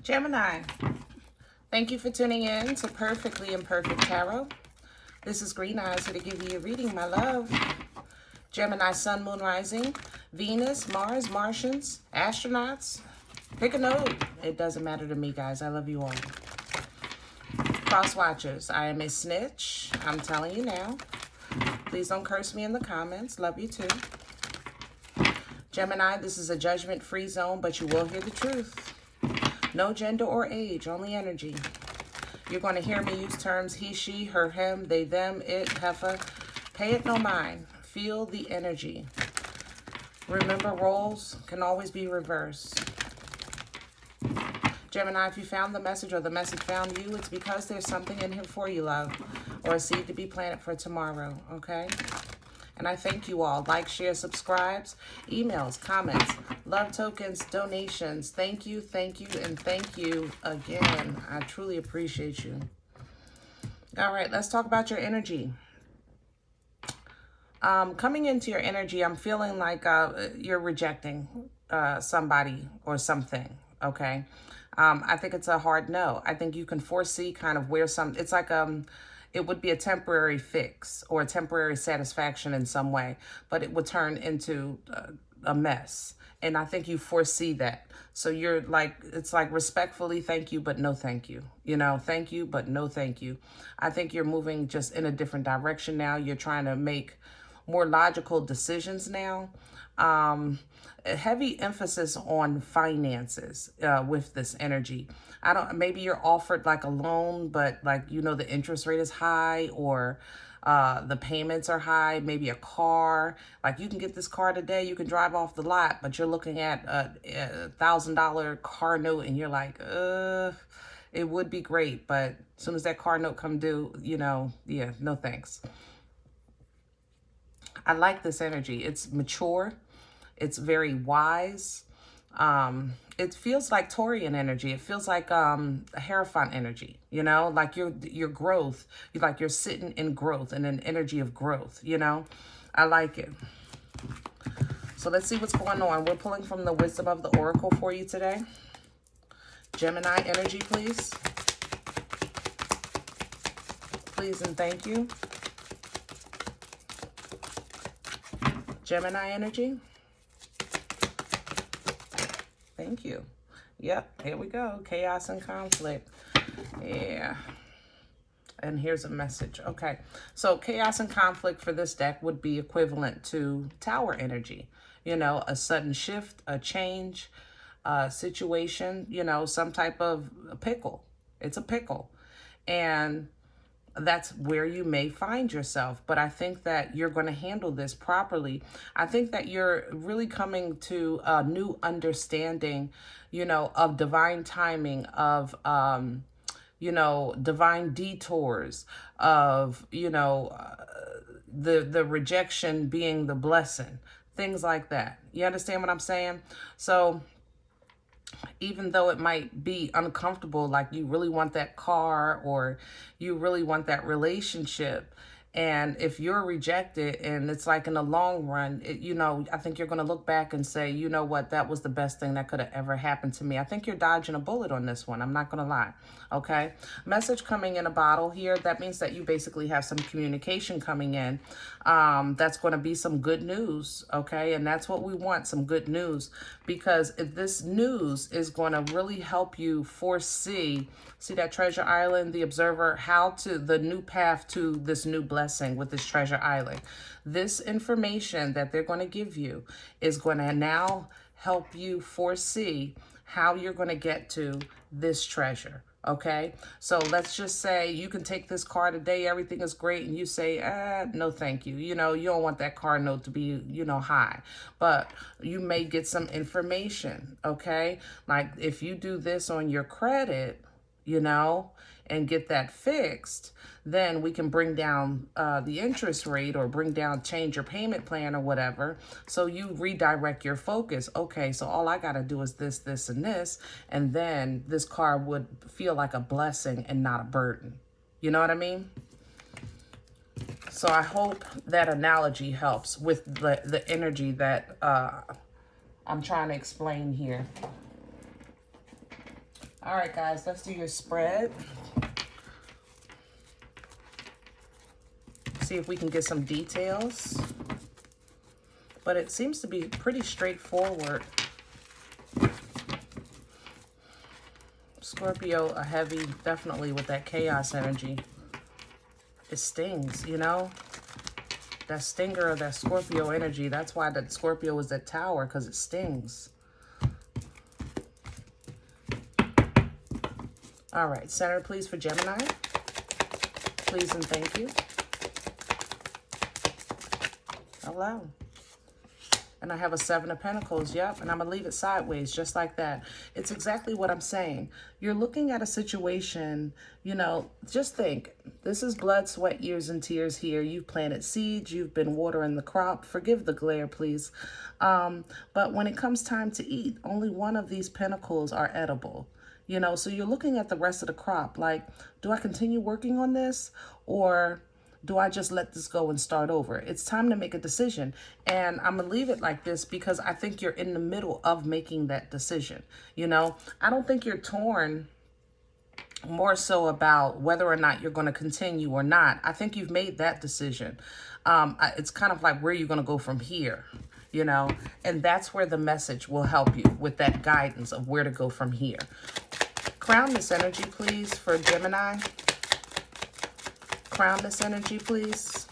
Gemini, thank you for tuning in to Perfectly Imperfect Tarot. This is Green Eyes here to give you a reading, my love. Gemini, Sun, Moon, Rising, Venus, Mars, Martians, astronauts. Pick a node. It doesn't matter to me, guys. I love you all. Cross watchers, I am a snitch. I'm telling you now. Please don't curse me in the comments. Love you too. Gemini, this is a judgment-free zone, but you will hear the truth. No gender or age, only energy. You're going to hear me use terms he, she, her, him, they, them, it, heifer. Pay it no mind. Feel the energy. Remember, roles can always be reversed. Gemini, if you found the message or the message found you, it's because there's something in here for you, love, or a seed to be planted for tomorrow, okay? And I thank you all. Like, share, subscribes, emails, comments, love tokens, donations. Thank you, and thank you again. I truly appreciate you. All right, let's talk about your energy. Coming into your energy, I'm feeling like you're rejecting somebody or something, okay? I think it's a hard no. I think you can foresee kind of where it's like it would be a temporary fix or a temporary satisfaction in some way, but it would turn into a mess. And I think you foresee that. So you're like, it's like respectfully, thank you, but no thank you. You know, thank you, but no thank you. I think you're moving just in a different direction now. You're trying to make more logical decisions now. A heavy emphasis on finances with this energy. Maybe you're offered like a loan, but like, you know, the interest rate is high, or the payments are high, maybe a car. Like, you can get this car today, you can drive off the lot, but you're looking at a $1,000 car note and you're like, it would be great, but as soon as that car note come due, you know, yeah, no thanks. I like this energy. It's mature. It's very wise. It feels like Taurian energy. It feels like a Hierophant energy, you know, like your growth. You're sitting in growth and an energy of growth, you know. I like it. So let's see what's going on. We're pulling from the wisdom of the oracle for you today. Gemini energy, please. Please and thank you. Gemini energy. Thank you. Yep, here we go. Chaos and conflict. Yeah. And here's a message. Okay. So chaos and conflict for this deck would be equivalent to Tower energy. You know, a sudden shift, a change, a situation, you know, some type of pickle. It's a pickle. And that's where you may find yourself. But I think that you're going to handle this properly. I think that you're really coming to a new understanding, you know, of divine timing, of, you know, divine detours, of, you know, the rejection being the blessing, things like that. You understand what I'm saying? So even though it might be uncomfortable, like you really want that car or you really want that relationship, and if you're rejected and it's like in the long run, you know, I think you're going to look back and say, you know what, that was the best thing that could have ever happened to me. I think you're dodging a bullet on this one. I'm not going to lie. Okay. Message coming in a bottle here. That means that you basically have some communication coming in. That's going to be some good news. Okay. And that's what we want, some good news, because if this news is going to really help you foresee, see that treasure island, the observer, the new path to this new blessing with this treasure island. This information that they're going to give you is going to now help you foresee how you're going to get to this treasure. Okay, so let's just say you can take this car today, everything is great, and you say, no thank you. You know, you don't want that car note to be, you know, high, but you may get some information, okay? Like if you do this on your credit, you know, and get that fixed, then we can bring down the interest rate, or change your payment plan or whatever. So you redirect your focus. Okay, so all I got to do is this, this, and this. And then this car would feel like a blessing and not a burden. You know what I mean? So I hope that analogy helps with the energy that I'm trying to explain here. All right, guys, let's do your spread. See if we can get some details. But it seems to be pretty straightforward. Scorpio, a heavy, definitely with that chaos energy. It stings, you know? That stinger of that Scorpio energy. That's why that Scorpio is that tower, because it stings. All right, center, please, for Gemini. Please and thank you. Allow. And I have a 7 of Pentacles, yep, and I'm going to leave it sideways, just like that. It's exactly what I'm saying. You're looking at a situation, you know, just think, this is blood, sweat, years, and tears here. You've planted seeds, you've been watering the crop. Forgive the glare, please. But when it comes time to eat, only one of these pentacles are edible. You know, so you're looking at the rest of the crop, like, do I continue working on this, or do I just let this go and start over? It's time to make a decision. And I'm going to leave it like this because I think you're in the middle of making that decision. You know, I don't think you're torn more so about whether or not you're going to continue or not. I think you've made that decision. It's kind of like where you're going to go from here, you know, and that's where the message will help you with that guidance of where to go from here. Crown this energy, please, for Gemini. Crown this energy, please.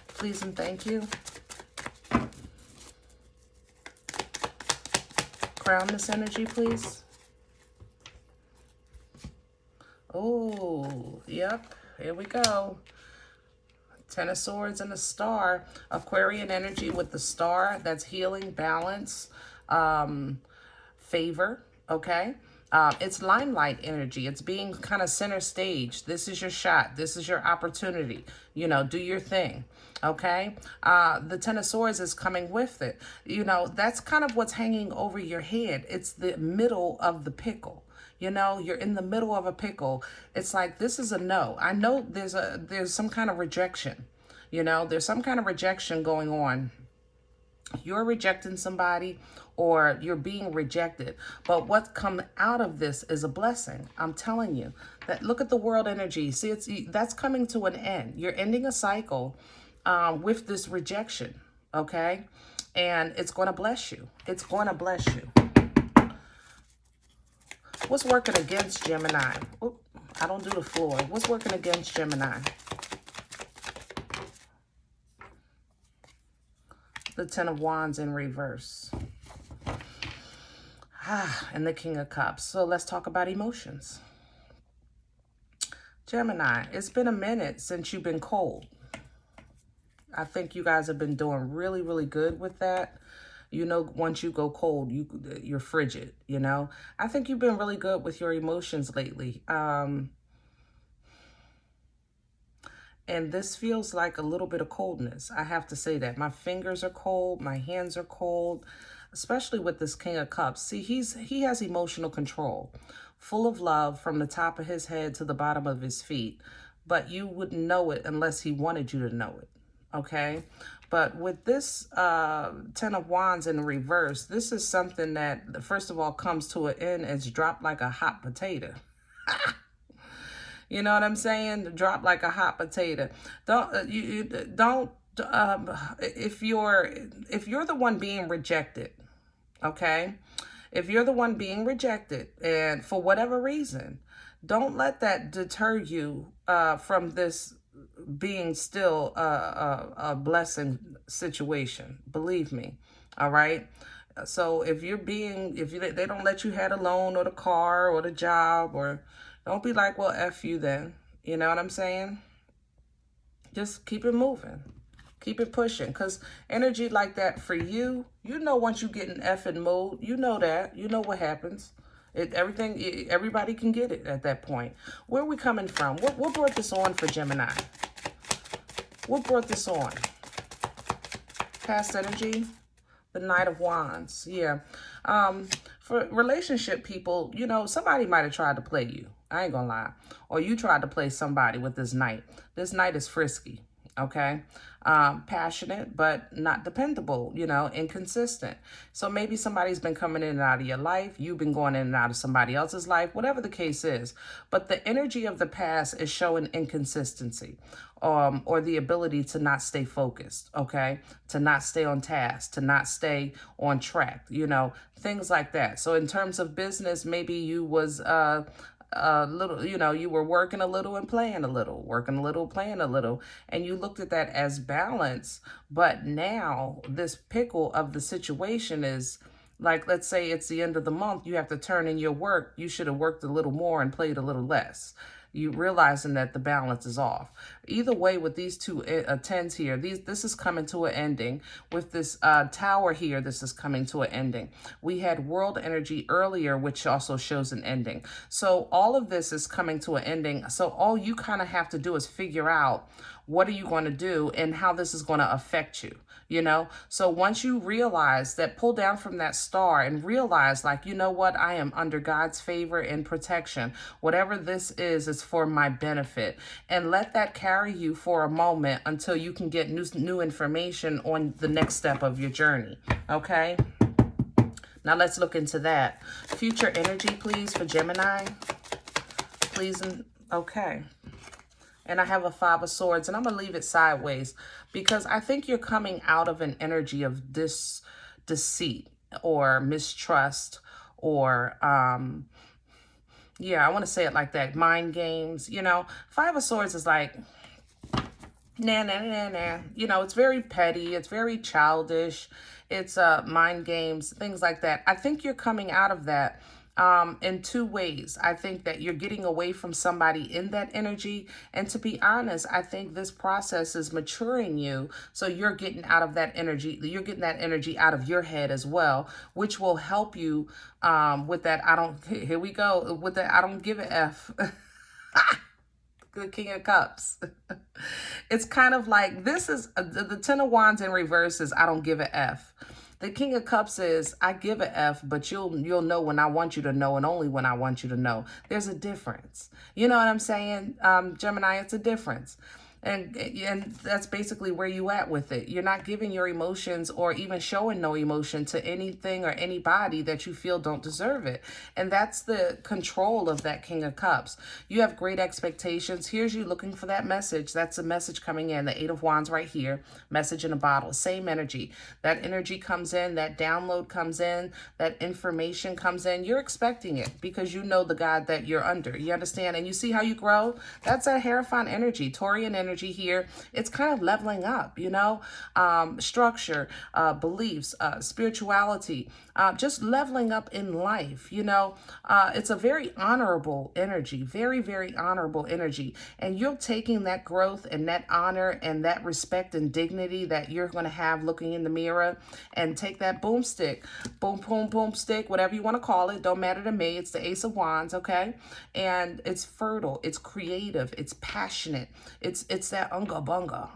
Please and thank you. Crown this energy, please. Oh, yep. Here we go. 10 of Swords and a star. Aquarian energy with the star. That's healing, balance, favor, okay? It's limelight energy. It's being kind of center stage. This is your shot. This is your opportunity. You know, do your thing. Okay. The 10 of Swords is coming with it. You know, that's kind of what's hanging over your head. It's the middle of the pickle. You know, you're in the middle of a pickle. It's like, this is a no. I know there's some kind of rejection. You know, there's some kind of rejection going on. You're rejecting somebody or you're being rejected. But what's come out of this is a blessing. I'm telling you that. Look at the world energy. See, that's coming to an end. You're ending a cycle with this rejection. Okay. And it's going to bless you. It's going to bless you. What's working against Gemini? Oop, I don't do the floor. What's working against Gemini? The 10 of Wands in reverse. And the King of Cups. So let's talk about emotions. Gemini, it's been a minute since you've been cold. I think you guys have been doing really, really good with that. You know, once you go cold, you're frigid, you know. I think you've been really good with your emotions lately. And this feels like a little bit of coldness. I have to say that. My fingers are cold. My hands are cold, especially with this King of Cups. See, he has emotional control, full of love from the top of his head to the bottom of his feet. But you wouldn't know it unless he wanted you to know it, okay? But with this 10 of Wands in reverse, this is something that, first of all, comes to an end. It's dropped like a hot potato. You know what I'm saying? Drop like a hot potato. If you're the one being rejected, okay? If you're the one being rejected, and for whatever reason, don't let that deter you from this being still a blessing situation. Believe me, all right? So if they don't let you have a loan or the car or the job, or don't be like, well, F you then. You know what I'm saying? Just keep it moving. Keep it pushing. Because energy like that for you, you know, once you get in effing mode, you know that. You know what happens. Everybody can get it at that point. Where are we coming from? What brought this on for Gemini? What brought this on? Past energy? The Knight of Wands. Yeah. For relationship people, you know, somebody might have tried to play you. I ain't gonna lie. Or you tried to play somebody with this Knight. This Knight is frisky. okay? Passionate, but not dependable, you know, inconsistent. So maybe somebody's been coming in and out of your life. You've been going in and out of somebody else's life, whatever the case is. But the energy of the past is showing inconsistency, or the ability to not stay focused, okay? To not stay on task, to not stay on track, you know, things like that. So in terms of business, maybe you was, little, you know, you were working a little and playing a little, working a little, playing a little, and you looked at that as balance. But now this pickle of the situation is like, let's say it's the end of the month, you have to turn in your work. You should have worked a little more and played a little less. You realizing that the balance is off. Either way, with these two tens here, this is coming to an ending. With this tower here, this is coming to an ending. We had world energy earlier, which also shows an ending. So all of this is coming to an ending. So all you kind of have to do is figure out what are you going to do and how this is going to affect you. You know, so once you realize that, pull down from that star and realize, like, you know what, I am under God's favor and protection. Whatever this is for my benefit. And let that carry you for a moment until you can get new information on the next step of your journey. Okay. Now let's look into that. Future energy, please, for Gemini. Please. Okay. And I have a Five of Swords, and I'm going to leave it sideways because I think you're coming out of an energy of deceit or mistrust or, yeah, I want to say it like that. Mind games, you know. Five of Swords is like, nah, nah, nah, nah. You know, it's very petty. It's very childish. It's mind games, things like that. I think you're coming out of that in two ways. I think that you're getting away from somebody in that energy. And to be honest, I think this process is maturing you. So you're getting out of that energy. You're getting that energy out of your head as well, which will help you with that. Here we go. With that, I don't give a F. The King of Cups. It's kind of like, this is the Ten of Wands in reverse is I don't give a F. The King of Cups is, I give a F, but you'll know when I want you to know, and only when I want you to know. There's a difference. You know what I'm saying, Gemini? It's a difference. And that's basically where you at with it. You're not giving your emotions or even showing no emotion to anything or anybody that you feel don't deserve it. And that's the control of that King of Cups. You have great expectations. Here's you looking for that message. That's a message coming in. The Eight of Wands right here. Message in a bottle. Same energy. That energy comes in. That download comes in. That information comes in. You're expecting it because you know the God that you're under. You understand? And you see how you grow? That's a Hierophant energy. Taurian energy here. It's kind of leveling up, you know, structure, beliefs, spirituality, just leveling up in life, you know. It's a very honorable energy, very, very honorable energy. And you're taking that growth and that honor and that respect and dignity that you're going to have looking in the mirror and take that boomstick, boom stick, whatever you want to call it. Don't matter to me. It's the Ace of Wands, okay? And it's fertile. It's creative. It's passionate. It's that unga bunga.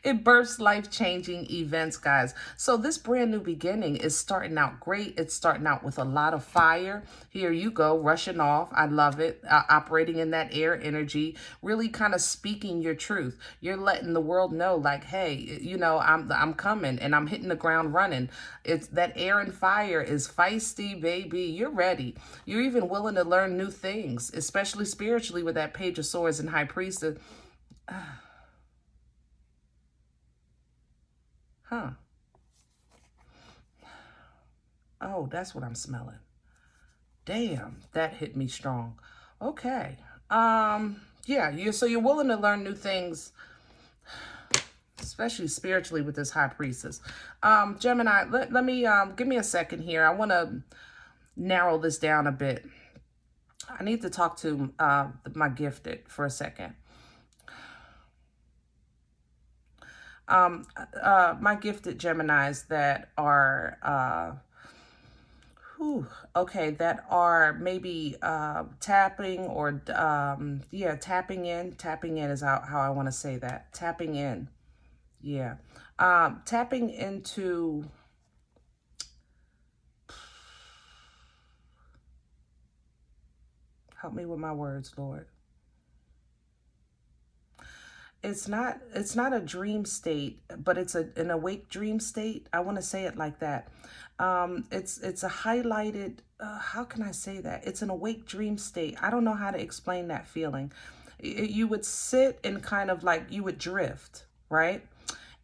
It births life-changing events, guys. So this brand new beginning is starting out great. It's starting out with a lot of fire. Here you go, rushing off. I love it. Operating in that air energy, really kind of speaking your truth. You're letting the world know, like, hey, you know, I'm coming and I'm hitting the ground running. It's that air and fire is feisty, baby. You're ready. You're even willing to learn new things, especially spiritually with that Page of Swords and High Priestess. Huh. Oh, that's what I'm smelling. Damn, that hit me strong. Okay. Yeah, so you're willing to learn new things, especially spiritually with this High Priestess. Gemini, let me give me a second here. I want to narrow this down a bit. I need to talk to my gifted for a second. My gifted Geminis that are okay, that are maybe tapping or yeah, tapping in is how I want to say that. Tapping in. Yeah. Tapping into help me with my words, Lord. it's not a dream state, but it's an awake dream state. I want to say it like that. It's a highlighted, how can I say that? It's an awake dream state. I don't know how to explain that feeling. You would sit and kind of like, you would drift, right?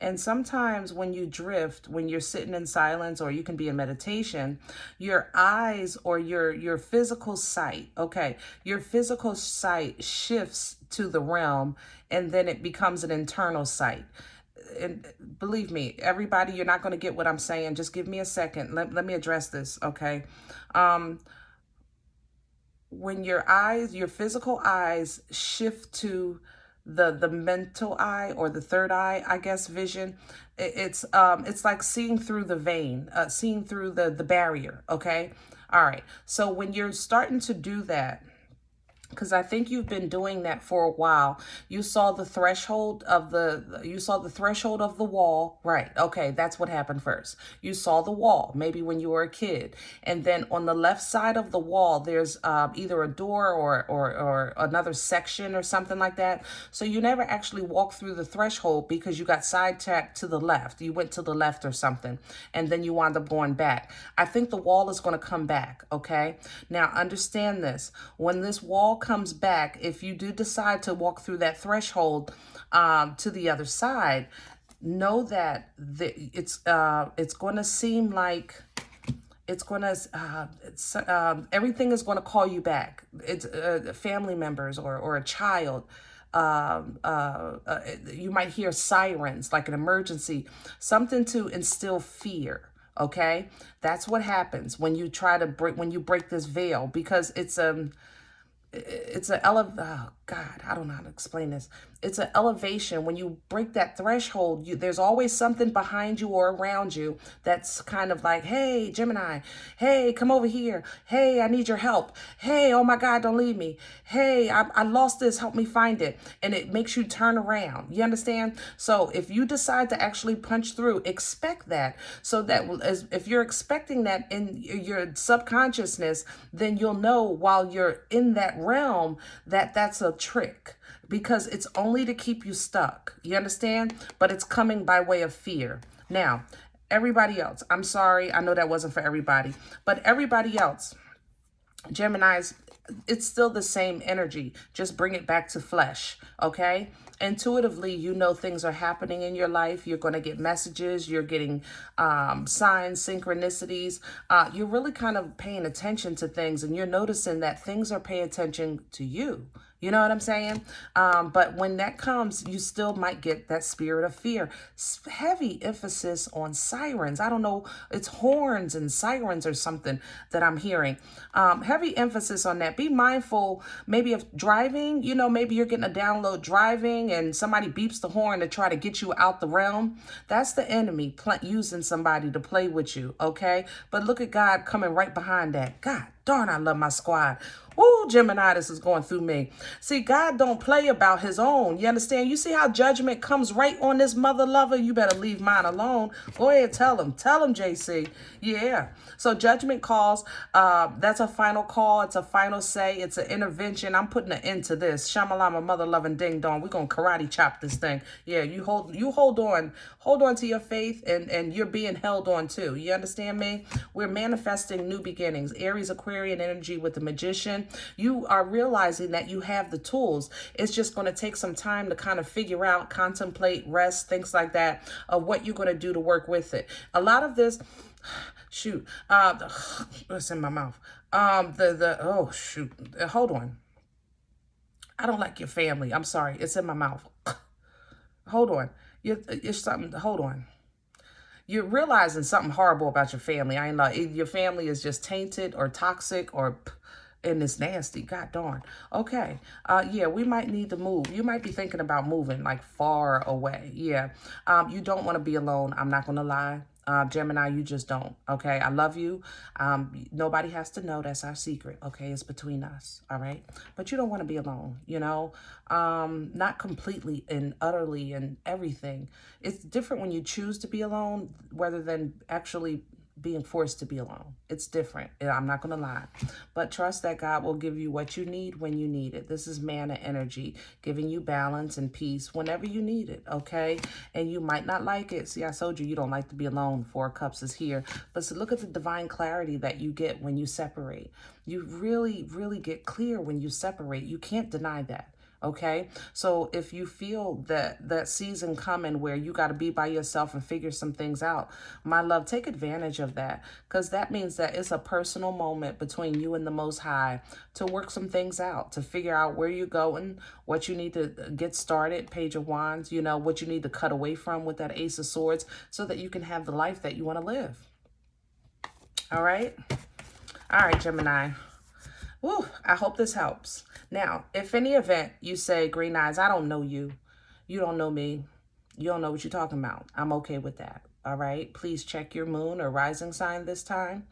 And sometimes when you drift, when you're sitting in silence, or you can be in meditation, your eyes or your physical sight, okay, your physical sight shifts to the realm, and then it becomes an internal sight. And believe me, everybody, you're not going to get what I'm saying. Just give me a second. Let me address this, okay? When your eyes, your physical eyes shift to the mental eye, or the third eye, I guess, vision, it's like seeing through the vein, seeing through the barrier, okay? All right. So when you're starting to do that, because I think you've been doing that for a while. You saw the threshold of the wall, right? Okay, that's what happened first. You saw the wall, maybe when you were a kid, and then on the left side of the wall, there's either a door or another section or something like that. So you never actually walked through the threshold because you got sidetracked to the left. You went to the left or something, and then you wound up going back. I think the wall is going to come back. Okay, now understand this: when this wall comes back, if you do decide to walk through that threshold to the other side, know that it's going to seem like everything is going to call you back. It's family members or a child. You might hear sirens, like an emergency, something to instill fear. Okay, that's what happens when you break this veil, because it's oh God, I don't know how to explain this. It's an elevation. When you break that threshold, there's always something behind you or around you that's kind of like, hey, Gemini, hey, come over here. Hey, I need your help. Hey, oh my God, don't leave me. Hey, I lost this, help me find it. And it makes you turn around. You understand? So if you decide to actually punch through, expect that. So that if you're expecting that in your subconsciousness, then you'll know while you're in that realm that that's a trick, because it's only to keep you stuck. You understand? But it's coming by way of fear. Now, everybody else, I'm sorry, I know that wasn't for everybody, but everybody else, Geminis, it's still the same energy. Just bring it back to flesh, okay? Intuitively, you know things are happening in your life. You're going to get messages. You're getting signs, synchronicities. You're really kind of paying attention to things, and you're noticing that things are paying attention to you. You know what I'm saying? But when that comes, you still might get that spirit of fear. Heavy emphasis on sirens. I don't know. It's horns and sirens or something that I'm hearing. Heavy emphasis on that. Be mindful maybe of driving. You know, maybe you're getting a download driving and somebody beeps the horn to try to get you out the realm. That's the enemy using somebody to play with you, okay? But look at God coming right behind that. God darn, I love my squad. Ooh, Gemini, this is going through me. See, God don't play about his own. You understand? You see how judgment comes right on this mother lover? You better leave mine alone. Go ahead, tell him. Tell him, JC. Yeah. So judgment calls, that's a final call. It's a final say. It's an intervention. I'm putting an end to this. Shamalama, mother loving ding dong. We're going to karate chop this thing. Yeah, you hold on. Hold on to your faith, and you're being held on too. You understand me? We're manifesting new beginnings. Aries, Aquarian energy with the Magician. You are realizing that you have the tools. It's just going to take some time to kind of figure out, contemplate, rest, things like that, of what you're going to do to work with it. A lot of this, shoot, it's in my mouth. Oh, shoot, hold on. I don't like your family. I'm sorry. It's in my mouth. Hold on. It's something, hold on. You're realizing something horrible about your family. I ain't like, your family is just tainted or toxic or... and it's nasty. God darn. Okay. Yeah, we might need to move. You might be thinking about moving like far away. Yeah. You don't want to be alone. I'm not going to lie. Gemini, you just don't. Okay. I love you. Nobody has to know. That's our secret. Okay. It's between us. All right. But you don't want to be alone, you know, not completely and utterly and everything. It's different when you choose to be alone rather than actually being forced to be alone. It's different. I'm not going to lie. But trust that God will give you what you need when you need it. This is mana energy, giving you balance and peace whenever you need it, okay? And you might not like it. See, I told you, you don't like to be alone. 4 of Cups is here. But so look at the divine clarity that you get when you separate. You really, really get clear when you separate. You can't deny that. Okay, so if you feel that season coming where you got to be by yourself and figure some things out, my love, take advantage of that, because that means that it's a personal moment between you and the Most High to work some things out, to figure out where you're going, what you need to get started, Page of Wands, you know, what you need to cut away from with that Ace of Swords so that you can have the life that you want to live. All right, Gemini. Woo, I hope this helps. Now, if any event you say, Green Eyes, I don't know you. You don't know me. You don't know what you're talking about. I'm okay with that. All right. Please check your moon or rising sign this time.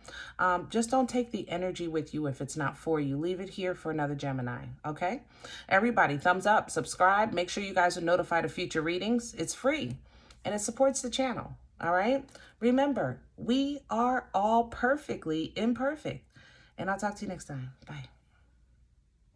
Just don't take the energy with you if it's not for you. Leave it here for another Gemini. Okay. Everybody, thumbs up, subscribe. Make sure you guys are notified of future readings. It's free and it supports the channel. All right. Remember, we are all perfectly imperfect. And I'll talk to you next time. Bye.